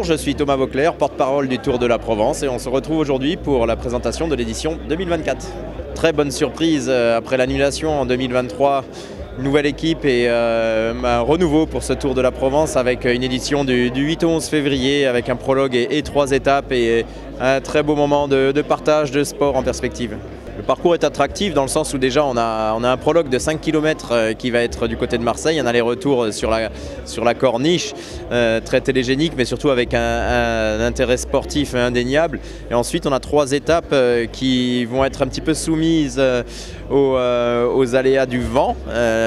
Je suis Thomas Vauclair, porte-parole du Tour de la Provence et on se retrouve aujourd'hui pour la présentation de l'édition 2024. Très bonne surprise après l'annulation en 2023, nouvelle équipe et un renouveau pour ce Tour de la Provence avec une édition du 8 au 11 février avec un prologue et 3 étapes et un très beau moment de partage de sport en perspective. Le parcours est attractif dans le sens où déjà on a un prologue de 5 km qui va être du côté de Marseille, un aller-retour sur la corniche, très télégénique mais surtout avec un intérêt sportif indéniable. Et ensuite on a 3 étapes qui vont être un petit peu soumises aux aléas du vent,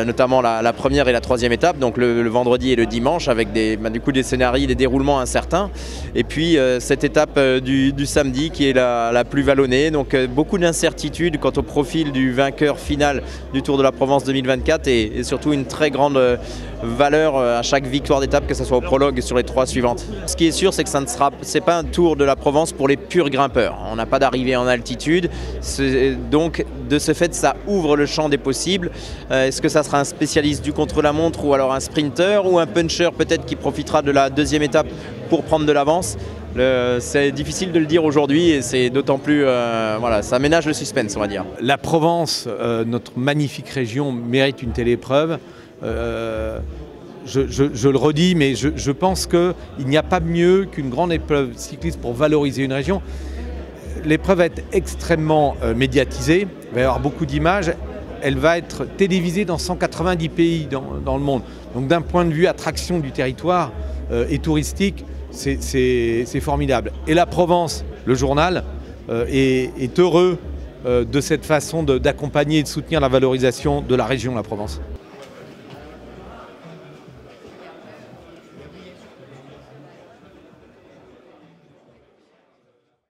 notamment la première et la 3e étape, donc le vendredi et le dimanche avec du coup des scénarios, des déroulements incertains. Et puis cette étape du samedi qui est la plus vallonnée, donc beaucoup d'incertitudes quant au profil du vainqueur final du Tour de la Provence 2024 et surtout une très grande valeur à chaque victoire d'étape, que ce soit au prologue sur les 3 suivantes. Ce qui est sûr, c'est que c'est pas un Tour de la Provence pour les purs grimpeurs. On n'a pas d'arrivée en altitude, donc de ce fait ça ouvre le champ des possibles. Est-ce que ça sera un spécialiste du contre-la-montre ou alors un sprinter ou un puncher peut-être qui profitera de la 2e étape pour prendre de l'avance? C'est difficile de le dire aujourd'hui et c'est d'autant plus, voilà, ça ménage le suspense, on va dire. La Provence, notre magnifique région, mérite une telle épreuve. Je le redis, mais je pense qu'il n'y a pas mieux qu'une grande épreuve cycliste pour valoriser une région. L'épreuve va être extrêmement médiatisée, il va y avoir beaucoup d'images, elle va être télévisée dans 190 pays dans le monde. Donc d'un point de vue attraction du territoire et touristique, c'est formidable. Et la Provence, le journal, est heureux de cette façon d'accompagner et de soutenir la valorisation de la région, la Provence.